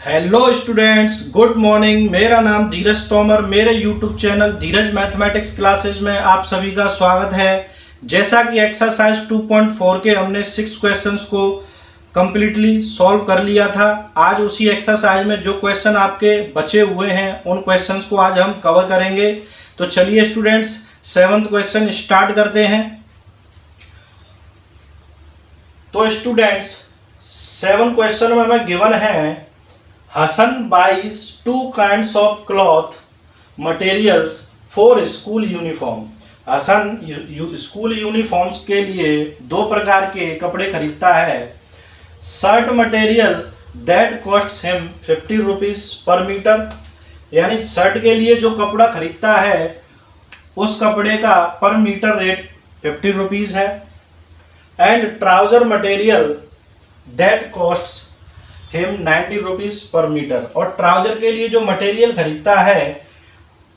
Hello students, good morning. मेरा नाम धीरज तोमर। मेरे यूट्यूब चैनल धीरज मैथमेटिक्स क्लासेज में आप सभी का स्वागत है। जैसा कि एक्सरसाइज 2.4 के हमने 6 क्वेश्चंस को कंप्लीटली सॉल्व कर लिया था, आज उसी एक्सरसाइज में जो क्वेश्चन आपके बचे हुए हैं उन क्वेश्चंस को आज हम कवर करेंगे। तो चलिए स्टूडेंट्स, 7th क्वेश्चन स्टार्ट करते हैं। तो स्टूडेंट्स, 7 क्वेश्चन में हमें गिवन है Hassan buys 2 kinds of cloth materials for school uniform। Hasan school uniforms के लिए 2 प्रकार के कपड़े खरीदता है। Shirt material that costs him 50 rupees per metre, यानी शर्ट के लिए जो कपड़ा खरीदता है उस कपड़े का पर मीटर रेट 50 रुपीज है। And trouser material that costs him 90 rupees per metre, और ट्राउजर के लिए जो मटेरियल खरीदता है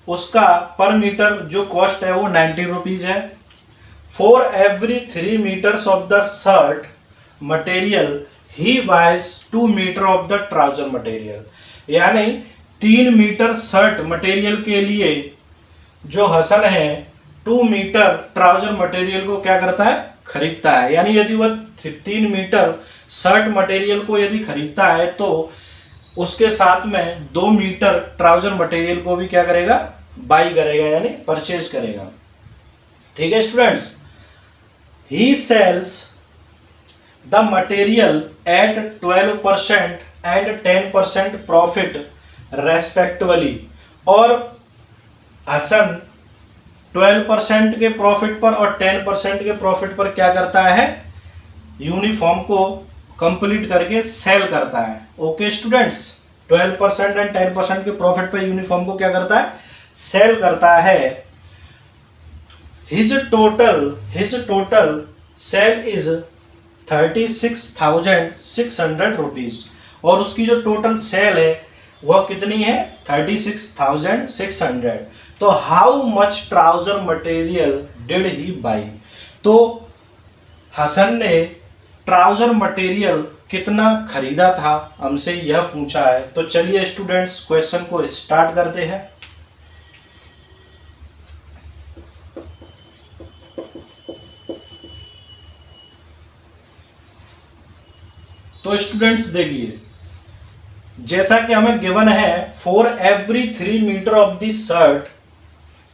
उसका पर मीटर जो कॉस्ट है वो 90 रुपीज है। For every 3 metres of the shirt material he buys 2 metre of the trouser material, यानी 3 मीटर शर्ट मटेरियल के लिए जो हसन है 2 मीटर ट्राउजर मटेरियल को क्या करता है, खरीदता है। यानी यदि वह 3 मीटर शर्ट मटेरियल को यदि खरीदता है तो उसके साथ में 2 मीटर ट्राउजर मटेरियल को भी क्या करेगा, बाई करेगा, यानी परचेज करेगा। ठीक है students, he sells the material at 12% and 10% profit respectively, और हसन 12% के प्रॉफिट पर और 10% के प्रॉफिट पर क्या करता है, यूनिफॉर्म को कंप्लीट करके सेल करता है। ओके स्टूडेंट्स, 12% एंड 10% के प्रॉफिट पर यूनिफॉर्म को क्या करता है, सेल करता है। His total sale is 36,600 rupees, और उसकी जो टोटल सेल है वह कितनी है, 36,600। तो how much trouser material did he by, तो हसन ने ट्राउजर मटेरियल कितना खरीदा था, हमसे यह पूछा है। तो चलिए स्टूडेंट्स, क्वेश्चन को स्टार्ट करते हैं। तो स्टूडेंट्स देखिए, जैसा कि हमें गिवन है for every 3 metre of the shirt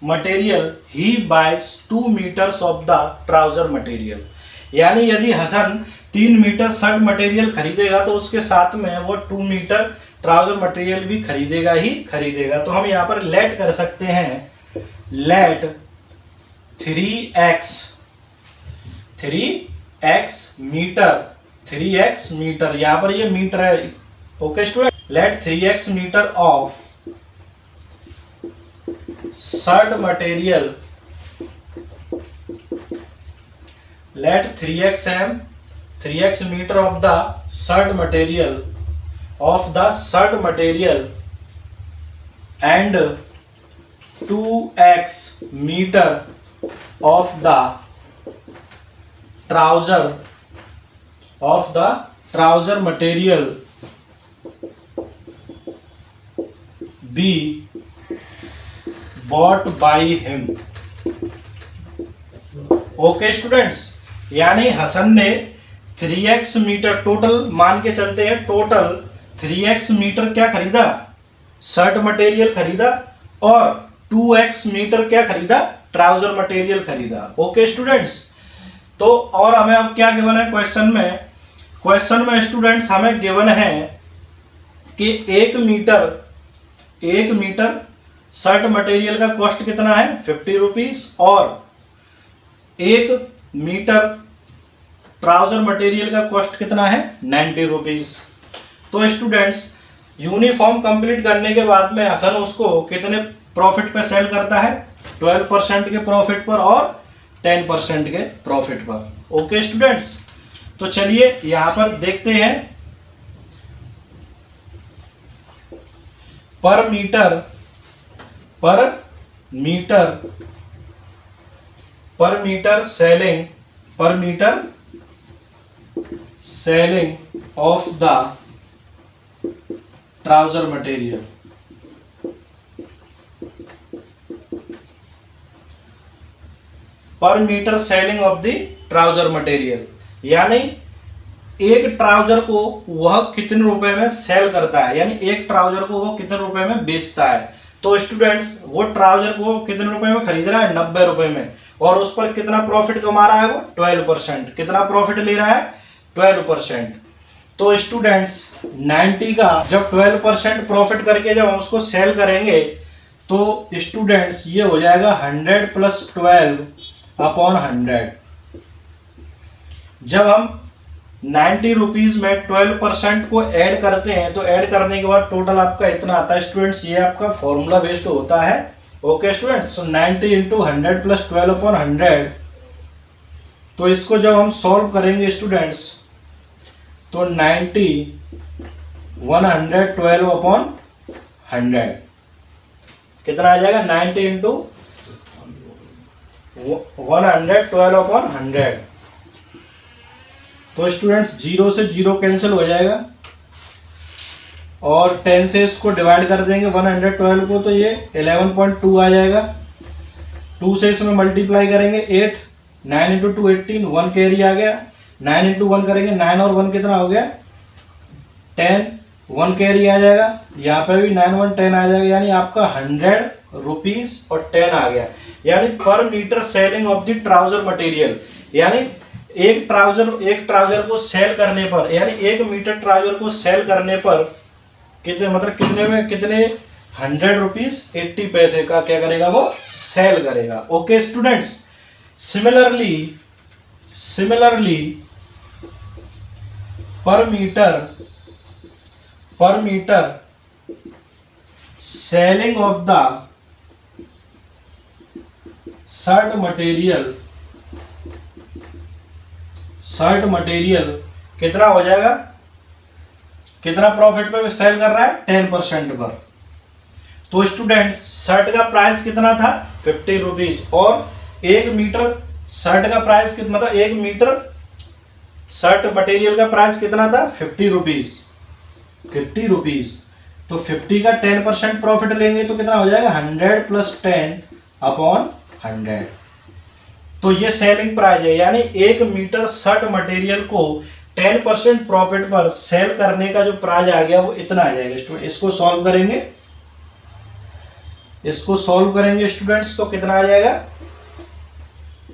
material he buys 2 metres of the trouser material, यानी यदि हसन 3 मीटर शर्ट मटेरियल खरीदेगा तो उसके साथ में वो 2 मीटर ट्राउजर मटेरियल भी खरीदेगा ही खरीदेगा। तो हम यहाँ पर लेट कर सकते हैं, लेट 3x मीटर, यहाँ पर ये मीटर है। Okay student, let 3x metre of shirt material, let 3x meter of the shirt material and 2x meter of the trouser material be bought by him। Okay students, यानी हसन ने 3x metre, total मान के चलते हैं, total 3x metre क्या खरीदा, shirt material खरीदा, और 2x मीटर क्या खरीदा, ट्राउजर मटेरियल खरीदा। ओके स्टूडेंट्स, तो और हमें अब क्या गिवन है क्वेश्चन में स्टूडेंट्स हमें गिवन है कि 1 मीटर शर्ट मटेरियल का कॉस्ट कितना है, 50 रुपीज, और 1 मीटर ट्राउजर मटेरियल का कॉस्ट कितना है, 90 रुपीज। तो स्टूडेंट्स, यूनिफॉर्म कंप्लीट करने के बाद में हसन उसको कितने प्रॉफिट पे सेल करता है, 12% के प्रॉफिट पर और 10% के प्रॉफिट पर। ओके स्टूडेंट्स, तो चलिए यहां पर देखते हैं, per metre selling of the trouser material, per metre selling of the trouser material, यानी एक ट्राउजर को वह कितने रुपए में सेल करता है, यानी एक ट्राउजर को वो कितने रुपए में बेचता है। तो स्टूडेंट्स वो ट्राउजर को कितने रुपए में खरीद रहा है, 90 रुपए में, और उस पर कितना प्रॉफिट कमा रहा है वो 12%। कितना प्रॉफिट ले रहा है, 12%। तो स्टूडेंट्स 90 का जब 12% प्रॉफिट करके जब हम उसको सेल करेंगे तो स्टूडेंट्स ये हो जाएगा 100 + 12/100। जब हम 90 रुपीज में 12% को ऐड करते हैं तो ऐड करने के बाद टोटल आपका इतना आता है स्टूडेंट्स। ये आपका फॉर्मूला बेस्ड होता है। ओके स्टूडेंट्स, सो 90 × 100 + 12/100। तो इसको जब हम सॉल्व करेंगे स्टूडेंट्स तो 90 112/100 कितना आ जाएगा, 90 × 112/100। तो स्टूडेंट्स 0 से 0 कैंसिल हो जाएगा और 10 से इसको डिवाइड कर देंगे 112 को, तो ये 11.2 आ जाएगा। 2 से इसमें मल्टीप्लाई करेंगे 8, 9 × 2 18, 1 कैरी आ गया। 9 × 1 करेंगे, 9 और 1 कितना हो गया, 10, 1 कैरी आ जाएगा। यहाँ पे भी 9 1 10 आ जाएगा, यानी आपका 100 रुपीज और 10 आ गया। यानी per metre selling of the trouser material, यानी एक ट्राउजर को सेल करने पर, यानी 1 मीटर ट्राउजर को सेल करने पर कितने, मतलब कितने में, कितने 100 रुपीज 80 पैसे का क्या करेगा वो सेल करेगा। Okay students, similarly per metre selling of the shirt material कितना हो जाएगा, कितना प्रॉफिट पे सेल कर रहा है, 10% पर। तो स्टूडेंट्स शर्ट का प्राइस कितना था, 50 रुपीज, और 1 मीटर शर्ट का प्राइस कितना, मतलब 1 मीटर शर्ट मटेरियल का प्राइस कितना था, 50 रुपीज। तो 50 का 10% प्रॉफिट लेंगे तो कितना हो जाएगा, 100 + 10/100। तो ये सेलिंग प्राइस है, यानी 1 मीटर शर्ट मटेरियल को 10% प्रॉफिट पर सेल करने का जो प्राइस आ गया वो इतना आ जाएगा। स्टूडेंट इसको सॉल्व करेंगे स्टूडेंट्स, तो कितना आ जाएगा,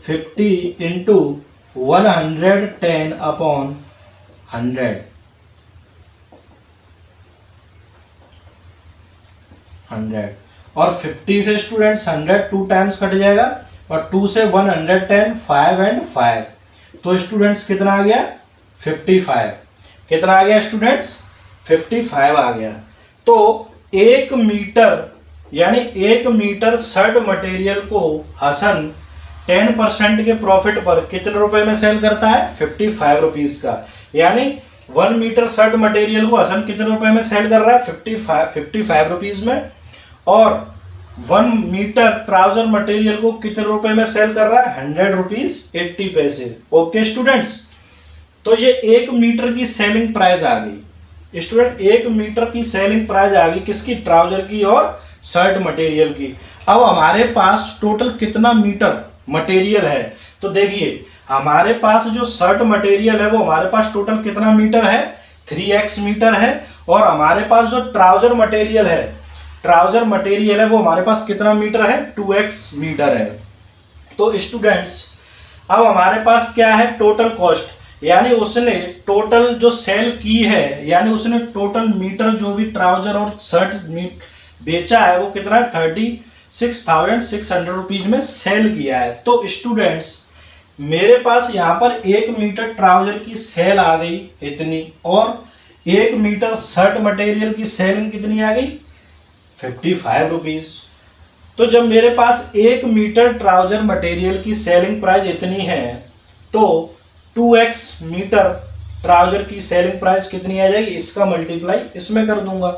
50 × 110/100 और 50 से स्टूडेंट्स 100 2 टाइम्स कट जाएगा और 2 से 110 5 and 5, तो स्टूडेंट्स कितना आ गया, 55। कितना आ गया स्टूडेंट्स, 55 आ गया। तो 1 मीटर, यानी 1 मीटर शर्ट मटेरियल को हसन 10% के प्रॉफिट पर कितने रुपए में सेल करता है, 55 रुपीज का। यानी 1 मीटर शर्ट मटेरियल को हसन कितने रुपए में सेल कर रहा है, 55 रुपीज में, और 1 मीटर ट्राउजर मटेरियल को कितने रुपए में सेल कर रहा है, 100 रुपीज 80 पैसे। ओके स्टूडेंट्स, तो ये 1 मीटर की सेलिंग प्राइस आ गई स्टूडेंट, 1 मीटर की सेलिंग प्राइस आ गई किसकी, ट्राउजर की और शर्ट मटेरियल की। अब हमारे पास टोटल कितना मीटर मटेरियल है, तो देखिए हमारे पास जो शर्ट मटेरियल है वो हमारे पास टोटल कितना मीटर है, 3x मीटर है, और हमारे पास जो ट्राउजर मटेरियल है वो हमारे पास कितना मीटर है, 2x मीटर है। तो स्टूडेंट्स अब हमारे पास क्या है, टोटल कॉस्ट, यानी उसने टोटल जो सेल की है, यानी उसने टोटल मीटर जो भी ट्राउजर और शर्ट बेचा है वो कितना है, 36,600 रुपीज में सेल किया है। तो स्टूडेंट्स मेरे पास यहाँ पर 1 मीटर ट्राउजर की सेल आ गई इतनी, और 1 मीटर शर्ट मटेरियल की सेलिंग कितनी आ गई, 55 रुपीज। तो जब मेरे पास 1 मीटर ट्राउजर मटेरियल की सेलिंग प्राइस इतनी है तो 2x मीटर ट्राउजर की सेलिंग प्राइस कितनी आ जाएगी, इसका मल्टीप्लाई इसमें कर दूंगा,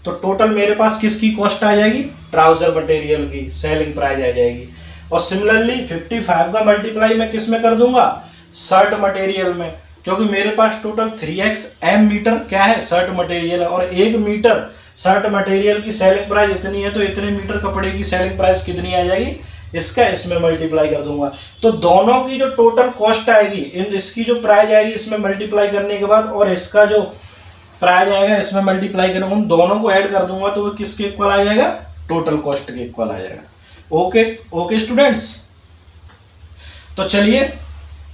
तो टोटल मेरे पास किसकी कॉस्ट आ जाएगी, ट्राउजर मटेरियल की सेलिंग प्राइस आ जाएगी। और सिमिलरली 55 का मल्टीप्लाई मैं किस में कर दूंगा, शर्ट मटेरियल में, क्योंकि मेरे पास टोटल 3x m मीटर क्या है शर्ट मटेरियल है, और 1 मीटर शर्ट मटेरियल की सेलिंग प्राइस इतनी है, तो इतने मीटर कपड़े की सेलिंग प्राइस कितनी आ जाएगी, इसका इसमें मल्टीप्लाई कर दूंगा। तो दोनों की जो टोटल कॉस्ट आएगी, इसकी जो प्राइस आएगी इसमें मल्टीप्लाई करने के बाद, और इसका जो प्राइस आएगा इसमें मल्टीप्लाई करूंगा, उन दोनों को ऐड कर दूंगा, तो वो किसके इक्वल आ जाएगा, टोटल कॉस्ट के इक्वल आ जाएगा। ओके ओके स्टूडेंट्स, तो चलिए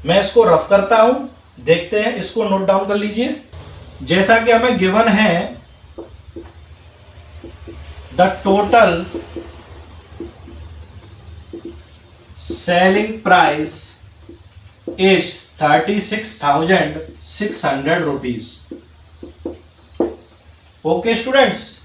मैं इसको रफ करता हूं, देखते हैं, इसको नोट डाउन कर लीजिए। जैसा कि हमें गिवन है the total selling price is 36,600 rupees. Okay students,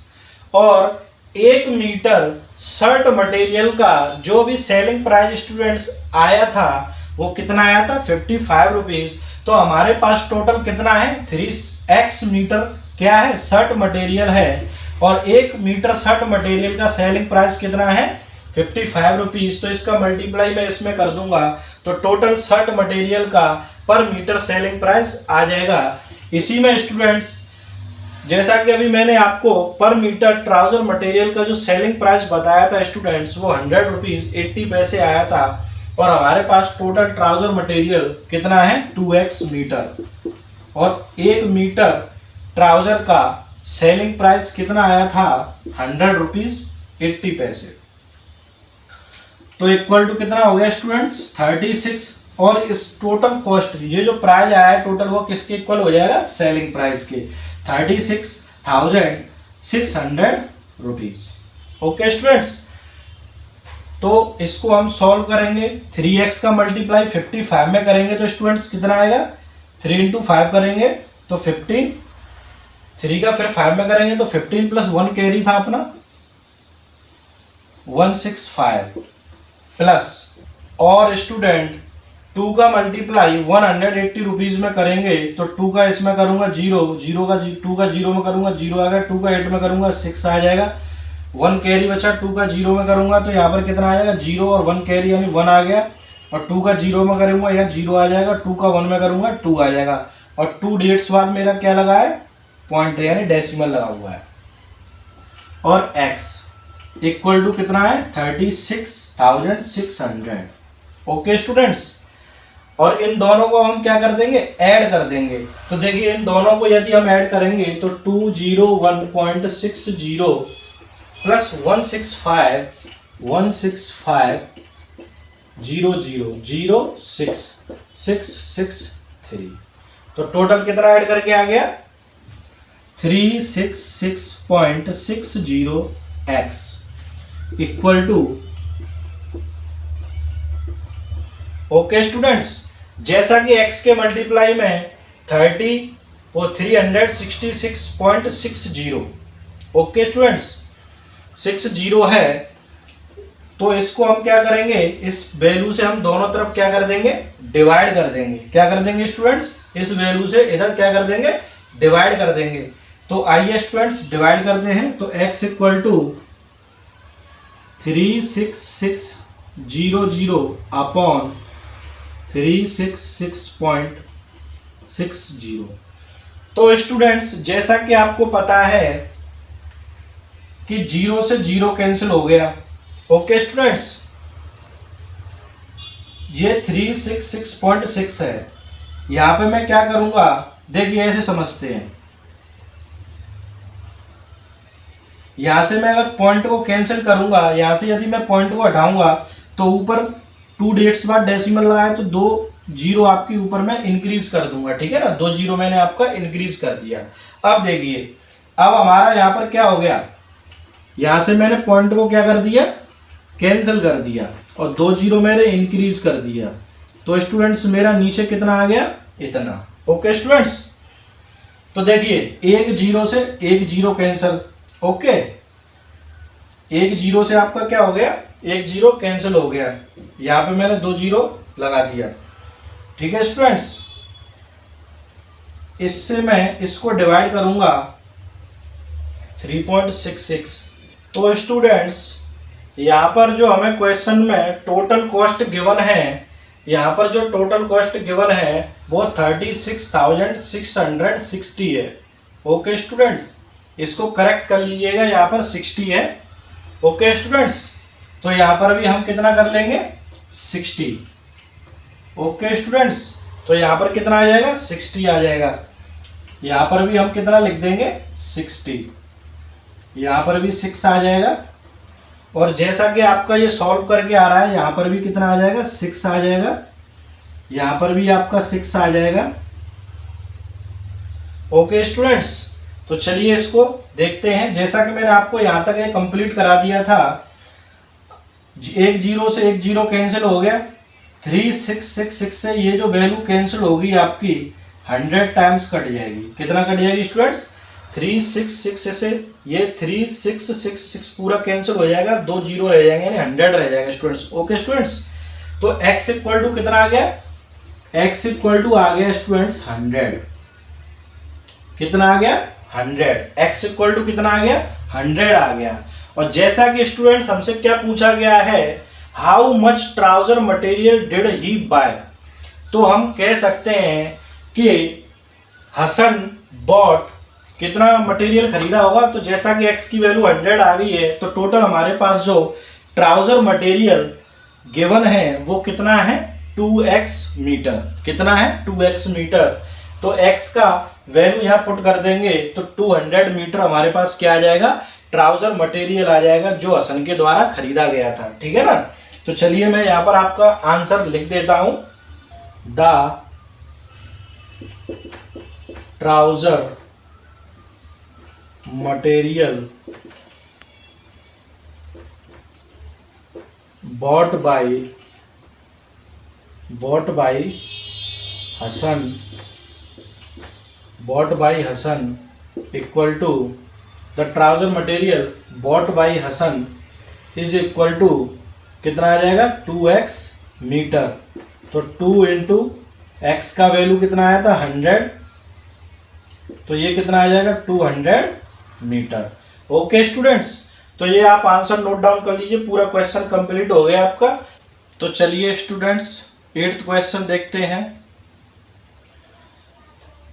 और 1 मीटर शर्ट मटेरियल का जो भी सेलिंग प्राइस स्टूडेंट्स आया था वो कितना आया था, 55 रुपीज। तो हमारे पास टोटल कितना है, 3x मीटर क्या है शर्ट मटेरियल है, और 1 मीटर शर्ट मटेरियल का सेलिंग प्राइस कितना है, 55 रुपीज। तो इसका मल्टीप्लाई मैं इसमें कर दूंगा, तो टोटल शर्ट मटेरियल का पर मीटर सेलिंग प्राइस आ जाएगा। इसी में स्टूडेंट्स जैसा कि अभी मैंने आपको पर मीटर ट्राउजर मटेरियल का जो सेलिंग प्राइस बताया था स्टूडेंट्स, वो 100 रुपीज 80 पैसे आया था, और हमारे पास टोटल ट्राउजर मटेरियल कितना है, 2x मीटर, और 1 मीटर ट्राउजर का सेलिंग प्राइस कितना आया था, 100 रुपीज 80 पैसे। तो इक्वल टू कितना हो गया स्टूडेंट्स, 36, और इस टोटल कॉस्ट ये जो प्राइस आया है टोटल, वो किसके इक्वल हो जाएगा, सेलिंग प्राइस के, 36,600 रुपीज। ओके स्टूडेंट्स, तो इसको हम सॉल्व करेंगे, 3x का मल्टीप्लाई 55 में करेंगे तो स्टूडेंट्स कितना आएगा, 3 इंटू 5 करेंगे तो 15, 3 का फिर 5 में करेंगे तो 15 प्लस 1 कैरी था अपना 165 प्लस, और स्टूडेंट 2 का मल्टीप्लाई 180 रुपीज में करेंगे तो 2 का इसमें करूंगा 0, 0 का 2 का 0 में करूंगा 0 आ गया, 2 का 8 में करूंगा 6 आ जाएगा, 1 कैरी बचा, 2 का 0 में करूंगा तो यहाँ पर कितना आ जाएगा 0 और 1 कैरी यानी 1 आ गया, और 2 का 0 में करूंगा यहाँ 0 आ जाएगा, 2 का 1 में करूंगा 2 आ जाएगा, और 2 डेट्स बाद मेरा क्या लगा है, पॉइंट यानी डेसिमल लगा हुआ है, और x इक्वल टू कितना है, 36,600। ओके स्टूडेंट्स, और इन दोनों को हम क्या कर देंगे, ऐड कर देंगे। तो देखिए इन दोनों को यदि हम ऐड करेंगे तो 201.60 प्लस 165,165,000,663, तो टोटल कितना ऐड करके आ गया, 366.60x equal to. Okay students, जैसा कि x के मल्टीप्लाई में 30 और 366.60। ओके स्टूडेंट्स, 60 है, तो इसको हम क्या करेंगे, इस वैल्यू से हम दोनों तरफ क्या कर देंगे, डिवाइड कर देंगे। क्या कर देंगे स्टूडेंट्स, इस वैल्यू से इधर क्या कर देंगे, डिवाइड कर देंगे। तो आइए स्टूडेंट्स डिवाइड करते हैं, तो x इक्वल टू 36600 अपॉन 366.60। तो स्टूडेंट्स जैसा कि आपको पता है कि 0 से 0 कैंसिल हो गया। ओके स्टूडेंट्स, ये 366.6 है, यहां पे मैं क्या करूंगा, देखिए ऐसे समझते हैं, यहां से मैं अगर पॉइंट को कैंसिल करूंगा, यहां से यदि मैं पॉइंट को हटाऊंगा तो ऊपर 2 डेट्स बाद डेसिमल लगाए तो 2 0 आपके ऊपर मैं इंक्रीज कर दूंगा, ठीक है ना, 2 0 मैंने आपका इंक्रीज कर दिया। अब देखिए, अब हमारा यहाँ पर क्या हो गया, यहाँ से मैंने पॉइंट को क्या कर दिया, कैंसिल कर दिया, और 2 0 मैंने इंक्रीज कर दिया, तो स्टूडेंट्स मेरा नीचे कितना आ गया, इतना। ओके स्टूडेंट्स, तो देखिए 1 0 से 1 0 कैंसिल, ओके, 1 0 से आपका क्या हो गया, 1 0 कैंसिल हो गया, यहाँ पे मैंने 2 0 लगा दिया, ठीक है स्टूडेंट्स। इससे मैं इसको डिवाइड करूंगा 3.66। तो स्टूडेंट्स यहाँ पर जो हमें क्वेश्चन में टोटल कॉस्ट गिवन है यहाँ पर जो टोटल कॉस्ट गिवन है वो 36,660 है। ओके स्टूडेंट्स, इसको करेक्ट कर लीजिएगा, यहाँ पर 60 है। ओके स्टूडेंट्स, तो यहाँ पर भी हम कितना कर लेंगे 60। ओके स्टूडेंट्स, तो यहाँ पर कितना आ जाएगा 60 आ जाएगा। यहाँ पर भी हम कितना लिख देंगे 60, यहाँ पर भी 6 आ जाएगा। और जैसा कि आपका ये सॉल्व करके आ रहा है, यहाँ पर भी कितना आ जाएगा 6 आ जाएगा, यहाँ पर भी आपका 6 आ जाएगा। ओके स्टूडेंट्स, तो चलिए इसको देखते हैं। जैसा कि मैंने आपको यहाँ तक ये कंप्लीट करा दिया था, एक जीरो से एक जीरो कैंसिल हो गया, 3666 से ये जो वैल्यू कैंसिल होगी आपकी 100 टाइम्स कट जाएगी। कितना कट जाएगी स्टूडेंट्स 366 से ये 3666 पूरा कैंसिल हो जाएगा, 2 जीरो रह जाएंगे यानी 100 रह जाएगा स्टूडेंट्स। ओके स्टूडेंट्स, तो x इक्वल टू कितना आ गया, x इक्वल टू आ गया स्टूडेंट्स 100। कितना आ गया 100, x इक्वल टू कितना आ गया 100 आ गया। और जैसा कि स्टूडेंट्स हमसे क्या पूछा गया है, how much trouser material did he buy, तो हम कह सकते हैं कि हसन बॉट कितना मटेरियल खरीदा होगा। तो जैसा कि x की वैल्यू 100 आ गई है, तो टोटल हमारे पास जो ट्राउजर मटेरियल गिवन है वो कितना है 2x मीटर। कितना है 2x मीटर। तो x का वैल्यू यहाँ पुट कर देंगे तो 200 मीटर हमारे पास क्या आ जाएगा, ट्राउजर मटेरियल आ जाएगा जो हसन के द्वारा खरीदा गया था। ठीक है ना। तो चलिए मैं यहाँ पर आपका आंसर लिख देता हूं, the trouser material bought by Hassan equal to the trouser material bought by Hassan is equal to कितना आ जाएगा 2x मीटर। तो 2 इंटू x का वैल्यू कितना आया था 100, तो ये कितना आ जाएगा 200 मीटर। ओके स्टूडेंट्स, तो ये आप आंसर नोट डाउन कर लीजिए, पूरा क्वेश्चन कंप्लीट हो गया आपका। तो चलिए स्टूडेंट्स 8th क्वेश्चन देखते हैं।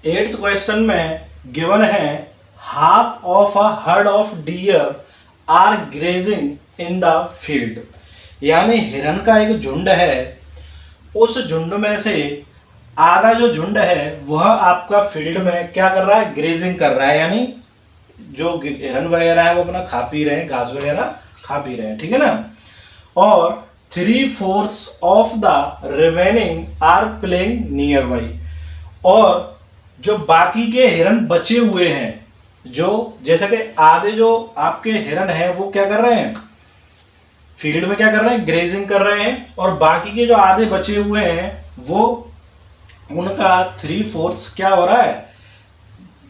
8th क्वेश्चन में गिवन है half of a herd of deer are grazing in the field, यानी हिरन का एक झुंड है, उस झुंड में से आधा जो झुंड है वह आपका फील्ड में क्या कर रहा है, ग्रेजिंग कर रहा है, यानी जो हिरन वगैरह है वो अपना खा पी रहे हैं, घास वगैरह खा पी रहे हैं। ठीक है ना। और 3/4 of the remaining are playing nearby, और जो बाकी के हिरन बचे हुए हैं, जो जैसे कि आधे जो आपके हिरन हैं वो क्या कर रहे हैं, फील्ड में क्या कर रहे हैं, ग्रेजिंग कर रहे हैं, और बाकी के जो आधे बचे हुए हैं वो उनका 3/4 क्या हो रहा है,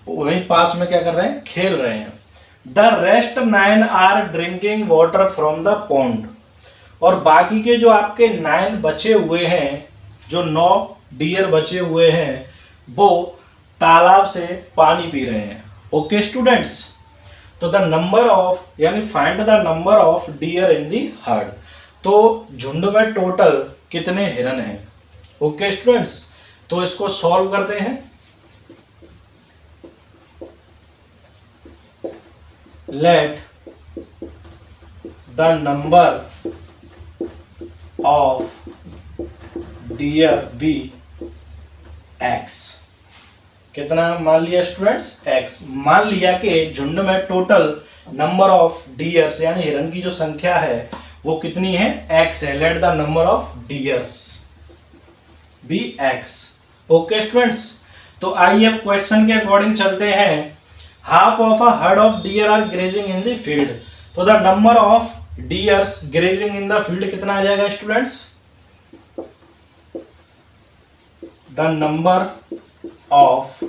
वहीं पास में क्या कर रहे हैं, खेल रहे हैं। The rest 9 are drinking water from the pond, और बाकी के जो आपके 9 बचे हुए हैं, जो 9 डियर बचे हुए हैं, वो तालाब से पानी पी रहे हैं। ओके स्टूडेंट्स, तो द नंबर ऑफ, यानी find the number of dear in the heard, तो झुंड में टोटल कितने हिरन हैं। ओके स्टूडेंट्स, तो इसको सॉल्व करते हैं। Let the number of deer be x, कितना मान लिया स्टूडेंट्स x। मान लिया कि झुंड में टोटल नंबर ऑफ डियर्स यानी हिरन की जो संख्या है वो कितनी है, x है। Let the number of deers be x। Okay students, तो आइए अब क्वेश्चन के अकॉर्डिंग चलते हैं। Half of a herd of deer are grazing in the field, तो the number of deers grazing in the field कितना आ जाएगा students, the number of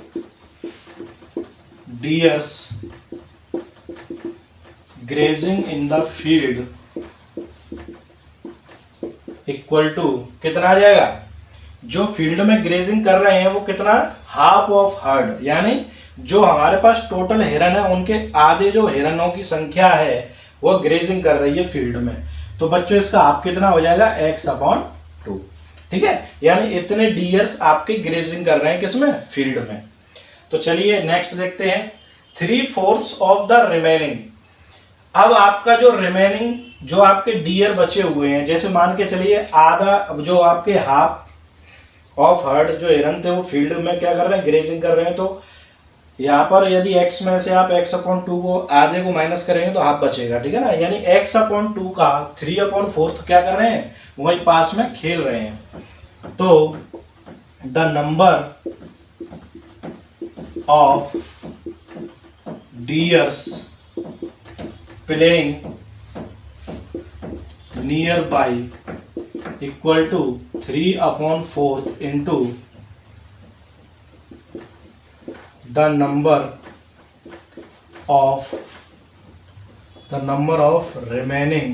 deers grazing in the field equal to कितना आ जाएगा, जो फील्ड में grazing कर रहे हैं वो कितना, हाफ ऑफ हर्ड, यानी जो हमारे पास टोटल हिरन है उनके आधे जो हिरनों की संख्या है वो ग्रेजिंग कर रही है फील्ड में। तो बच्चों इसका हाफ कितना हो जाएगा, x/2। ठीक है, यानी इतने डियर्स आपके ग्रेजिंग कर रहे हैं किसमें, फील्ड में। तो चलिए नेक्स्ट देखते हैं, 3/4 ऑफ द रिमेनिंग। अब आपका जो रिमेनिंग जो आपके डियर बचे हुए हैं, जैसे मान के चलिए आधा जो आपके हाफ ऑफ हर्ड जो हिरन थे वो फील्ड में क्या कर रहे हैं, ग्रेजिंग कर रहे हैं। तो यहाँ पर यदि x में से आप x/2 को आधे को माइनस करेंगे तो हाफ बचेगा, ठीक है ना, यानी x/2 का 3/4 क्या कर रहे हैं, वही पास में खेल रहे हैं। तो the number of deers playing nearby equal to 3/4 into the number of remaining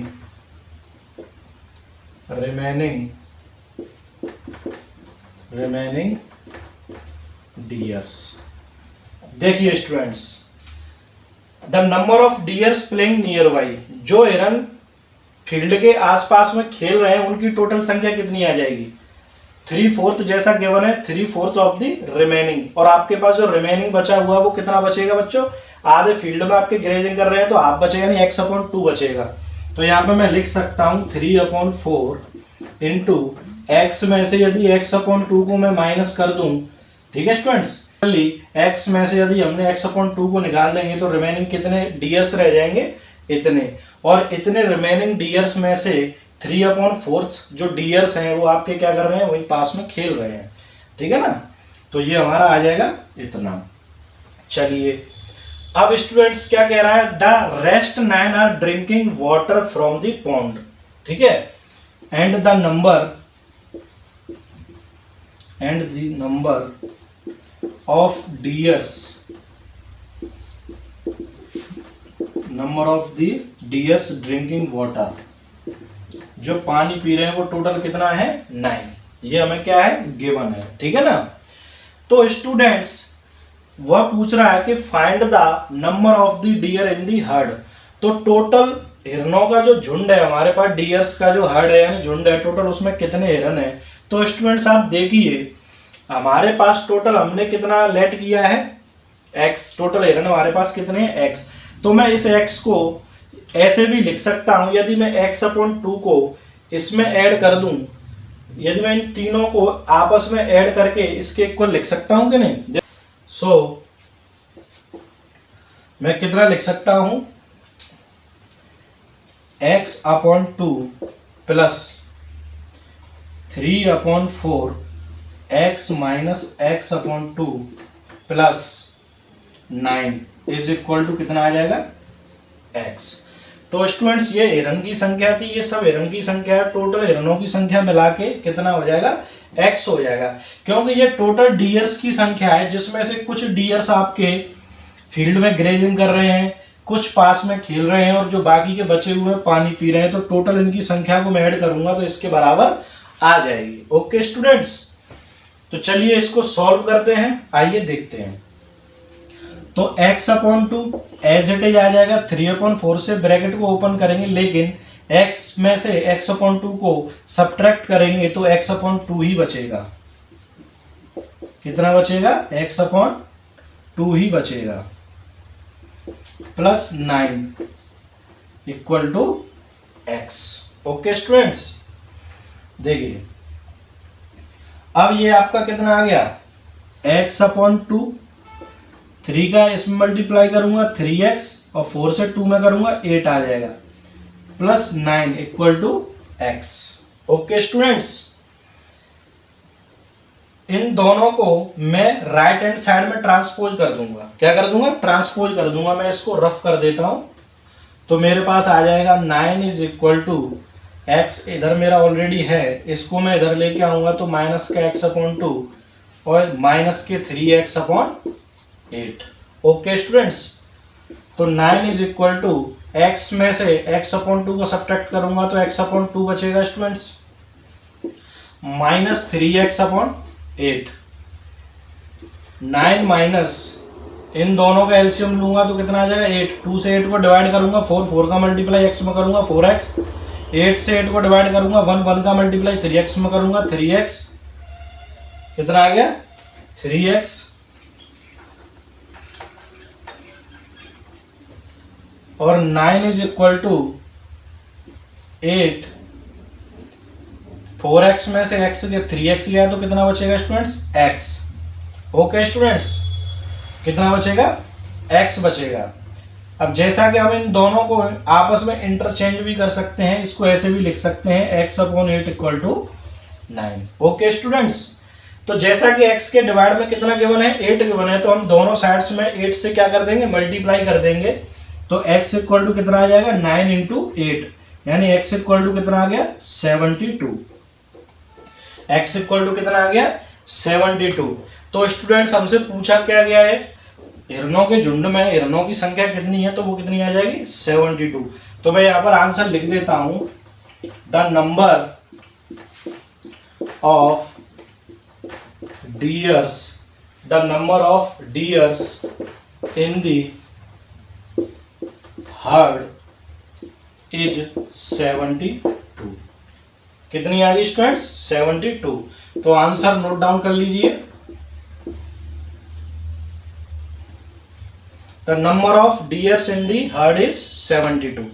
deers। देखिए students, the number of deers playing nearby, जो हिरन फील्ड के आसपास में खेल रहे हैं उनकी टोटल संख्या कितनी आ जाएगी, 3/4 जैसा गिवन है, 3/4 ऑफ द रिमेनिंग। और आपके पास जो रिमेनिंग बचा हुआ है वो कितना बचेगा बच्चों, आधे फील्ड में आपके ग्रेजिंग कर रहे हैं तो हाफ बचेगा, नहीं x/2 बचेगा। तो यहाँ पे मैं लिख सकता हूँ 3/4 इंटू एक्स में से यदि x/2 को मैं माइनस कर दूं, ठीक है स्टूडेंट्स, x में से यदि हमने x/2 को निकाल देंगे तो रिमेनिंग कितने डियर्स रह जाएंगे, इतने। और इतने रिमेनिंग डियर्स में से 3/4 जो डियर्स हैं वो आपके क्या कर रहे हैं, वही पास में खेल रहे हैं, ठीक है ना। तो ये हमारा आ जाएगा इतना। चलिए अब स्टूडेंट्स क्या कह रहा है, the rest 9 are drinking water from the pond, ठीक है, and the number of deers drinking water, जो पानी पी रहे हैं वो टोटल कितना है, 9। ये हमें क्या है, गिवन है, ठीक है ना। तो स्टूडेंट्स वह पूछ रहा है कि find the number of the deer in the herd. तो टोटल हिरनों का जो झुंड है हमारे पास, डियर्स का जो हर्ड है यानी झुंड है, टोटल उसमें कितने हिरन है। तो स्टूडेंट्स आप देखिए हमारे पास टोटल हमने कितना लेट किया है, x, टोटल हिरन हमारे पास कितने हैं, x। तो मैं इस x को ऐसे भी लिख सकता हूं, यदि मैं x/2 को इसमें ऐड कर दूं, यदि मैं इन तीनों को आपस में ऐड करके इसके इक्वल लिख सकता हूं कि नहीं। सो मैं कितना लिख सकता हूं, x/2 plus 3/4 x minus x/2 plus 9 is equal to कितना आ जाएगा, x। तो स्टूडेंट्स ये हिरन की संख्या थी, ये सब हिरन की संख्या है, टोटल हिरनों की संख्या मिला के कितना हो जाएगा, x हो जाएगा। क्योंकि ये टोटल डियर्स की संख्या है जिसमें से कुछ डियर्स आपके फील्ड में ग्रेजिंग कर रहे हैं, कुछ पास में खेल रहे हैं और जो बाकी के बचे हुए पानी पी रहे हैं। तो टोटल इनकी संख्या को मैं ऐड करूंगा तो इसके बराबर आ जाएगी। ओके स्टूडेंट्स, तो चलिए इसको सॉल्व करते हैं, आइए देखते हैं। तो x/2 एज इट इज आ जाएगा, 3/4 से ब्रैकेट को ओपन करेंगे, लेकिन x में से x/2 को सब्ट्रैक्ट करेंगे तो x/2 ही बचेगा। कितना बचेगा, x/2 ही बचेगा, plus 9 equal to x। Okay students, देखिए अब ये आपका कितना आ गया, x/2, 3 का इसमें मल्टीप्लाई करूंगा 3x और 4 से 2 में करूंगा 8 आ जाएगा, plus 9 equal to x। Okay students, इन दोनों को मैं राइट हैंड साइड में ट्रांसपोज कर दूंगा। क्या कर दूंगा, ट्रांसपोज कर दूंगा। मैं इसको रफ कर देता हूं तो मेरे पास आ जाएगा 9 इज इक्वल टू x, इधर मेरा ऑलरेडी है, इसको मैं इधर लेके आऊंगा तो माइनस का x/2 और माइनस के 3x/8। ओके स्टूडेंट्स, तो 9 इज इक्वल टू x में से x/2 को सब्ट्रैक्ट करूंगा तो x/2 बचेगा स्टूडेंट्स, माइनस 3x/8। 9 माइनस इन दोनों का एलसीएम लूंगा तो कितना आ जाएगा 8। 2 से 8 को डिवाइड करूंगा 4 का मल्टीप्लाई x में करूंगा 4x 8 से 8 को डिवाइड करूंगा, 1 का मल्टीप्लाई 3x में करूंगा, 3x कितना आ गया 3x, और 9 इज इक्वल टू 8, 4x में से x गया 3x गया तो कितना बचेगा स्टूडेंट्स x। ओके स्टूडेंट्स, कितना बचेगा x बचेगा। अब जैसा कि हम इन दोनों को आपस में इंटरचेंज भी कर सकते हैं, इसको ऐसे भी लिख सकते हैं x/8 equal to 9। Okay students, तो जैसा कि x के डिवाइड में कितना गिवन है 8 गिवन है, तो हम दोनों साइड्स में 8 से क्या कर देंगे मल्टीप्लाई कर देंगे, तो x इक्वल टू कितना आ जाएगा 9 इंटू 8, यानी x इक्वल टू कितना आ गया 72। x इक्वल टू कितना आ गया 72। तो स्टूडेंट्स हमसे पूछा क्या गया है, हिरणों के झुंड में हिरणों की संख्या कितनी है, तो वो कितनी आ जाएगी 72। तो मैं यहाँ पर आंसर लिख देता हूं, the number of dears, the number of dears in the heard is 72। कितनी आ गई स्टूडेंट्स 72। तो आंसर नोट डाउन कर लीजिए, the number of dears in the heard is 72।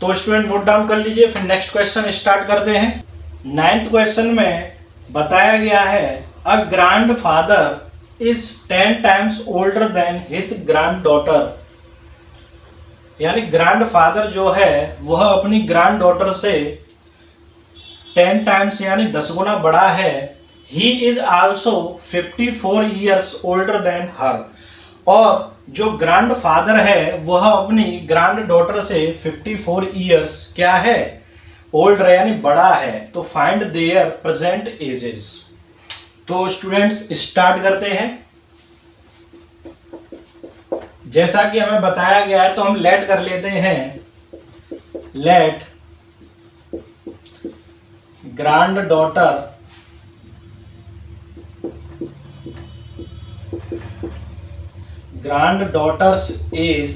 तो स्टूडेंट नोट डाउन कर लीजिए, फिर नेक्स्ट क्वेश्चन स्टार्ट करते हैं। 9th क्वेश्चन में बताया गया है a grand father is 10 times older then his grand daughter, यानी ग्रैंड फादर जो है वह अपनी ग्रैंड डॉटर से 10 टाइम्स यानी 10 गुना बड़ा है। He is also 54 years older than her, और जो ग्रैंड फादर है वह अपनी ग्रैंड डॉटर से 54 ईयर्स क्या है ओल्डर यानी बड़ा है। तो फाइंड देयर प्रेजेंट एजेस। तो स्टूडेंट्स स्टार्ट करते हैं। जैसा कि हमें बताया गया है तो हम लेट कर लेते हैं, let granddaughter granddaughters age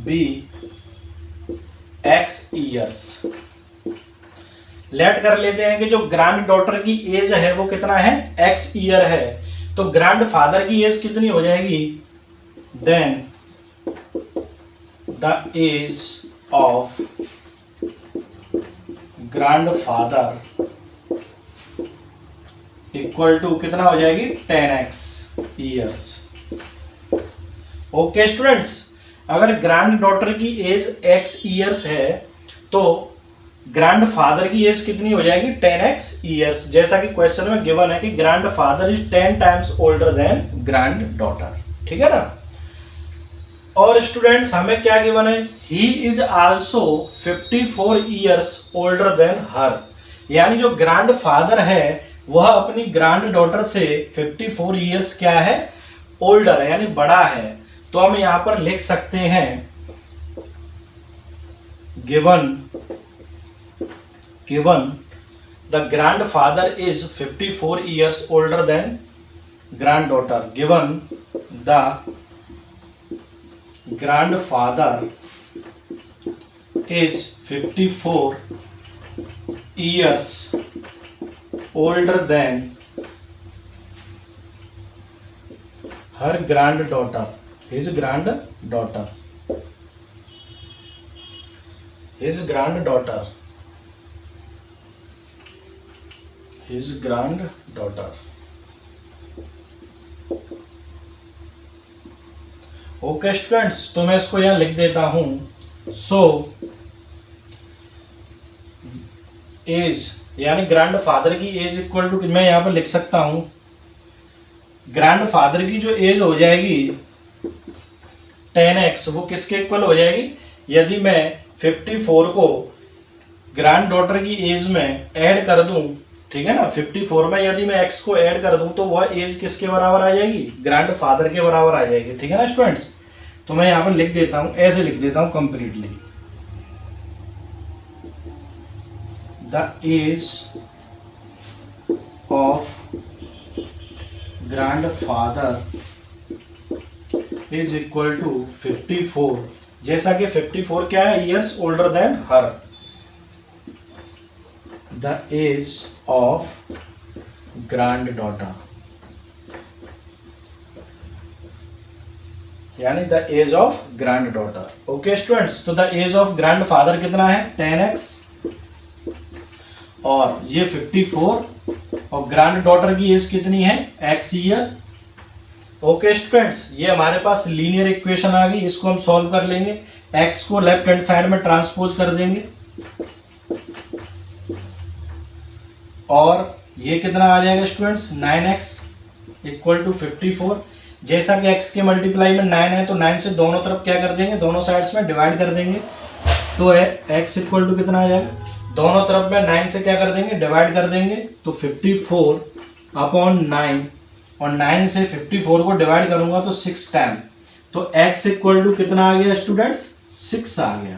be x years. Let कर लेते हैं कि जो ग्रैंड डॉटर की एज है वो कितना है x ईयर है, तो ग्रैंड फादर की एज कितनी हो जाएगी, then the age of grandfather equal to कितना हो जाएगी 10x ईयर्स। ओके स्टूडेंट्स, अगर ग्रैंड डॉटर की एज x ईयर्स है तो ग्रैंड फादर की एज कितनी हो जाएगी 10x ईयर्स, जैसा कि क्वेश्चन में गिवन है कि grandfather is 10 times older than granddaughter. ठीक है ना। और स्टूडेंट्स हमें क्या गिवन है, he is also 54 years older than her, यानी जो ग्रैंड फादर है वह अपनी ग्रैंड डॉटर से 54 ईयर्स क्या है ओल्डर है यानी बड़ा है। तो हम यहां पर लिख सकते हैं given the grand father is 54 years older than grand daughter, given the grand father is 54 years older than her granddaughter, his granddaughter, his granddaughter, his granddaughter। Okay students, तो मैं इसको यहां लिख देता हूं, सो एज यानी ग्रैंड फादर की as equal to, मैं यहां पर लिख सकता हूं ग्रैंड फादर की जो एज हो जाएगी 10x, वो किसके इक्वल हो जाएगी, यदि मैं 54 को ग्रैंड डॉटर की एज में ऐड कर दूं, ठीक है ना, 54 में यदि मैं x को ऐड कर दूं तो वह एज किसके बराबर आ जाएगी, ग्रैंड फादर के बराबर आ जाएगी। ठीक है ना स्टूडेंट्स, तो मैं यहां पर लिख देता हूं, ऐसे लिख देता हूं completely, the age of grandfather is equal to 54 जैसा कि 54 क्या है, years older than her. The age of granddaughter, यानी the age of granddaughter. Okay students, तो the age of grandfather कितना है 10x, और ये 54, और ग्रैंड डॉटर की एज कितनी है x ईयर। ओके स्टूडेंट्स, ये हमारे पास लीनियर इक्वेशन आ गई, इसको हम सॉल्व कर लेंगे। x को लेफ्ट हैंड साइड में ट्रांसपोज कर देंगे, और ये कितना आ जाएगा स्टूडेंट्स 9x इक्वल टू 54। जैसा कि x के मल्टीप्लाई में 9 है तो 9 से दोनों तरफ क्या कर देंगे, दोनों साइड्स में डिवाइड कर देंगे। तो x इक्वल टू कितना आ जाएगा, दोनों तरफ में 9 से क्या कर देंगे, डिवाइड कर देंगे। तो 54 अपॉन 9, और 9 से 54 को डिवाइड करूंगा तो 6 टाइम, तो x इक्वल टू कितना आ गया स्टूडेंट्स 6 आ गया।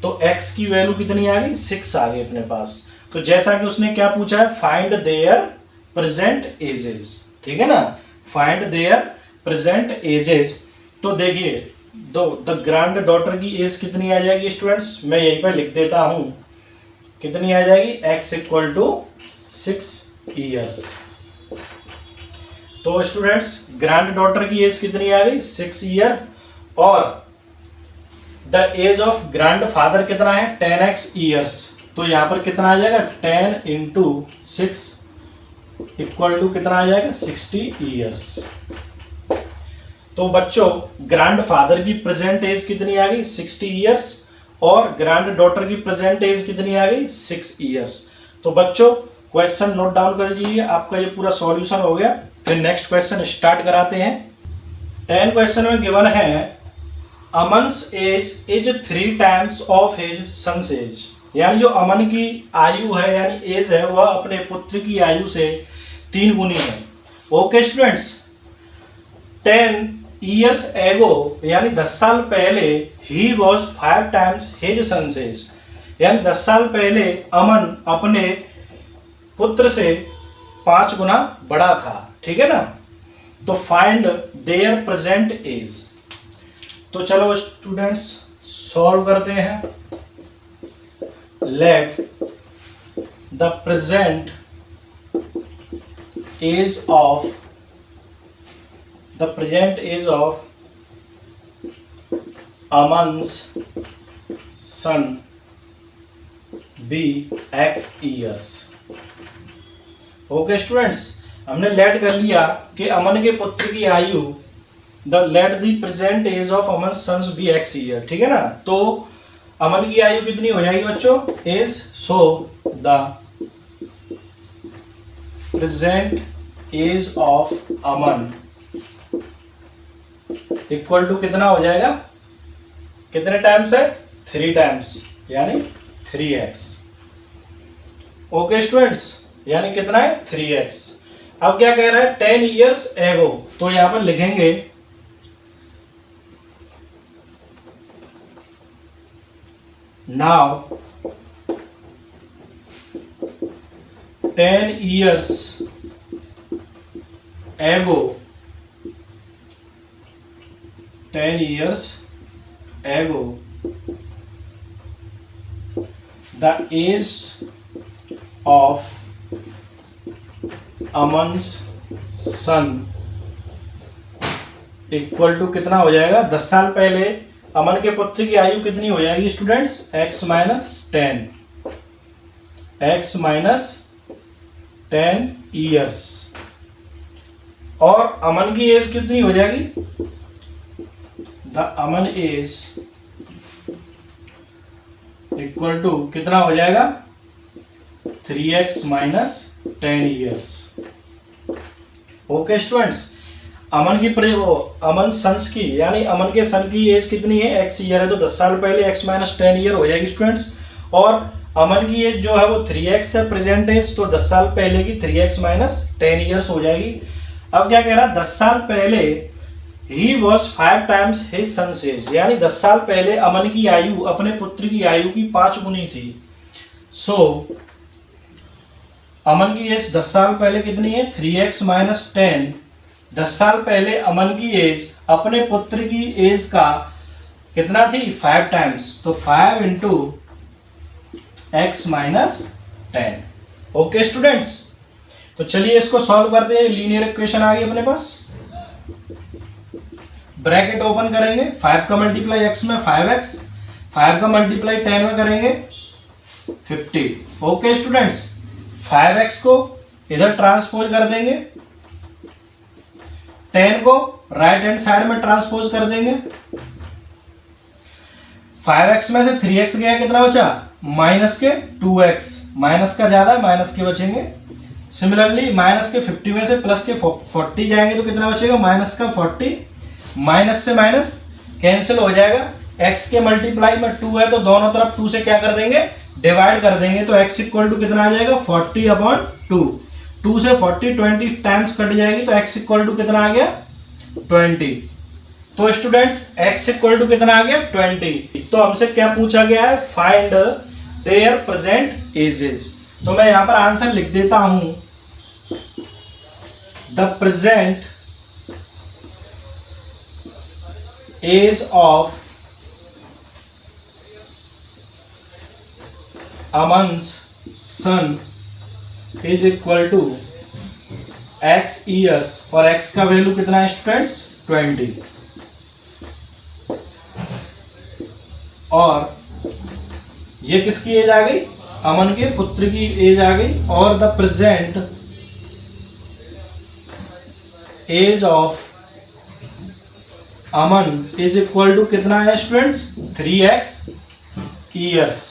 तो x की वैल्यू कितनी आ गई 6 आ गई अपने पास। तो जैसा कि उसने क्या पूछा है, फाइंड देयर प्रेजेंट एजेस, ठीक है ना, फाइंड देयर प्रेजेंट एजेस। तो देखिए द ग्रैंड डॉटर की एज कितनी आ जाएगी स्टूडेंट्स, मैं यहीं पर लिख देता हूं, कितनी आ जाएगी x इक्वल टू 6 ईयर्स। तो स्टूडेंट्स ग्रैंड डॉटर की एज कितनी आ गई 6 ईयर, और the age of grandfather कितना है 10x ईयर्स। तो यहां पर कितना आ जाएगा 10 इंटू 6 इक्वल टू कितना आ जाएगा 60 ईयर्स। तो बच्चों ग्रैंड फादर की प्रेजेंट एज कितनी आ गई 60 ईयर्स, और ग्रैंड डॉटर की प्रेजेंट एज कितनी आ गई 6 ईयर्स। तो बच्चों क्वेश्चन नोट डाउन कर लीजिए, आपका ये पूरा सॉल्यूशन हो गया। फिर नेक्स्ट क्वेश्चन स्टार्ट कराते हैं। 10 क्वेश्चन में गिवन है Aman's age is 3 times of his son's age, यानी जो अमन की आयु है यानी एज है वह अपने पुत्र की आयु से 3 गुनी है। ओके स्टूडेंट्स, 10 ईयर्स एगो यानी 10 साल पहले ही was 5 times his son's age, यानी 10 साल पहले अमन अपने पुत्र से 5 गुना बड़ा था, ठीक है ना। तो फाइंड देयर प्रेजेंट एज। तो चलो स्टूडेंट्स सॉल्व करते हैं। Let the present age of Aman's son be x years. Okay students, हमने लेट कर लिया कि अमन के पुत्र की आयु, the let the present age of Aman son's be x year, ठीक है ना। तो अमन की आयु कितनी हो जाएगी बच्चों age, so the present age of Aman equal to कितना हो जाएगा, कितने टाइम्स है 3 टाइम्स, यानी 3x। ओके स्टूडेंट्स, यानी कितना है 3x। अब क्या कह रहा है 10 ईयर्स एगो, तो यहां पर लिखेंगे now 10 years ago, 10 years ago the age of Aman's son equal to कितना हो जाएगा, 10 साल पहले अमन के पुत्र की आयु कितनी हो जाएगी स्टूडेंट्स x माइनस 10 ईयर्स, और अमन की एज कितनी हो जाएगी, the Aman age equal to कितना हो जाएगा 3x minus 10 years. Okay students, Aman sons की यानी अमन के सन की एज कितनी है x ईयर है, तो 10 साल पहले x माइनस 10 ईयर हो जाएगी स्टूडेंट्स, और अमन की एज जो है वो 3x है प्रेजेंट एज, तो 10 साल पहले की 3x माइनस 10 ईयर्स हो जाएगी। अब क्या कह रहा है 10 साल पहले ही was 5 times his son's age, यानी 10 साल पहले अमन की आयु अपने पुत्र की आयु की 5 गुनी थी। सो अमन की एज 10 साल पहले कितनी है 3x माइनस 10, 10 साल पहले अमन की एज अपने पुत्र की एज का कितना थी 5 टाइम्स, तो 5 into x minus 10। Okay students, तो चलिए इसको सॉल्व करते हैं। लीनियर इक्वेशन आ गई अपने पास। ब्रैकेट ओपन करेंगे, 5 का मल्टीप्लाई एक्स में 5x, 5 का मल्टीप्लाई 10 में करेंगे 50। ओके स्टूडेंट्स, 5x को इधर ट्रांसपोज कर देंगे, 10 को राइट हैंड साइड में ट्रांसपोज कर देंगे। 5x में से 3x गया, कितना बचा माइनस के 2x, माइनस का ज्यादा है माइनस के बचेंगे। सिमिलरली माइनस के 50 में से प्लस के 40 जाएंगे तो कितना बचेगा माइनस का 40, माइनस से माइनस कैंसिल हो जाएगा। x के मल्टीप्लाई में 2 है तो दोनों तरफ 2 से क्या कर देंगे डिवाइड कर देंगे, तो x इक्वल टू कितना आ जाएगा 40/2। 2 से 40 20 टाइम्स कट जाएगी तो x इक्वल टू कितना आ गया 20। तो स्टूडेंट्स x इक्वल टू कितना आ गया 20। तो हमसे क्या पूछा गया है, फाइंड देयर प्रेजेंट एजेस। तो मैं यहां पर आंसर लिख देता हूं, the present age of Aman's son is equal to x years, और x का वैल्यू कितना है स्टूडेंट्स 20, और ये किसकी एज आ गई अमन के पुत्र की एज आ गई। और the present age of Aman is equal to कितना है students 3x years.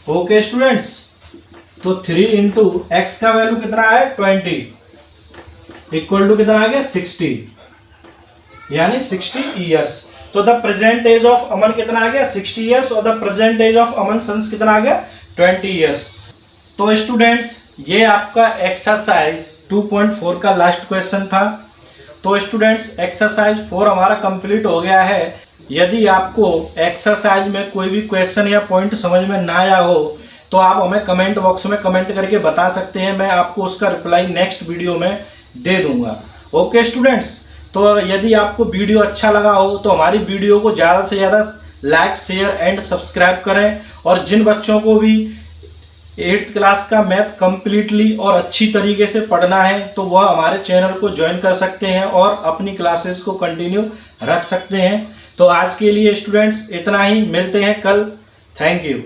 Okay students, तो 3 इंटू एक्स का वैल्यू कितना है 20 इक्वल टू कितना आ गया 60, यानी 60 ईयर्स। तो the present age of Aman कितना आ गया 60 ईयर्स, और the present age of Aman sons कितना आ गया 20 ईयर्स। तो स्टूडेंट्स ये आपका एक्सरसाइज 2.4 का लास्ट क्वेश्चन था। तो स्टूडेंट्स एक्सरसाइज 4 हमारा कंप्लीट हो गया है। यदि आपको एक्सरसाइज में कोई भी क्वेश्चन या पॉइंट समझ में ना आया हो तो आप हमें कमेंट बॉक्स में कमेंट करके बता सकते हैं, मैं आपको उसका रिप्लाई नेक्स्ट वीडियो में दे दूंगा। ओके स्टूडेंट्स, तो यदि आपको वीडियो अच्छा लगा हो तो हमारी वीडियो को ज़्यादा से ज़्यादा लाइक शेयर एंड सब्सक्राइब करें, और जिन बच्चों को भी 8th क्लास का मैथ कंप्लीटली और अच्छी तरीके से पढ़ना है तो वह हमारे चैनल को ज्वाइन कर सकते हैं और अपनी क्लासेस को कंटिन्यू रख सकते हैं। तो आज के लिए स्टूडेंट्स इतना ही, मिलते हैं कल। Thank you.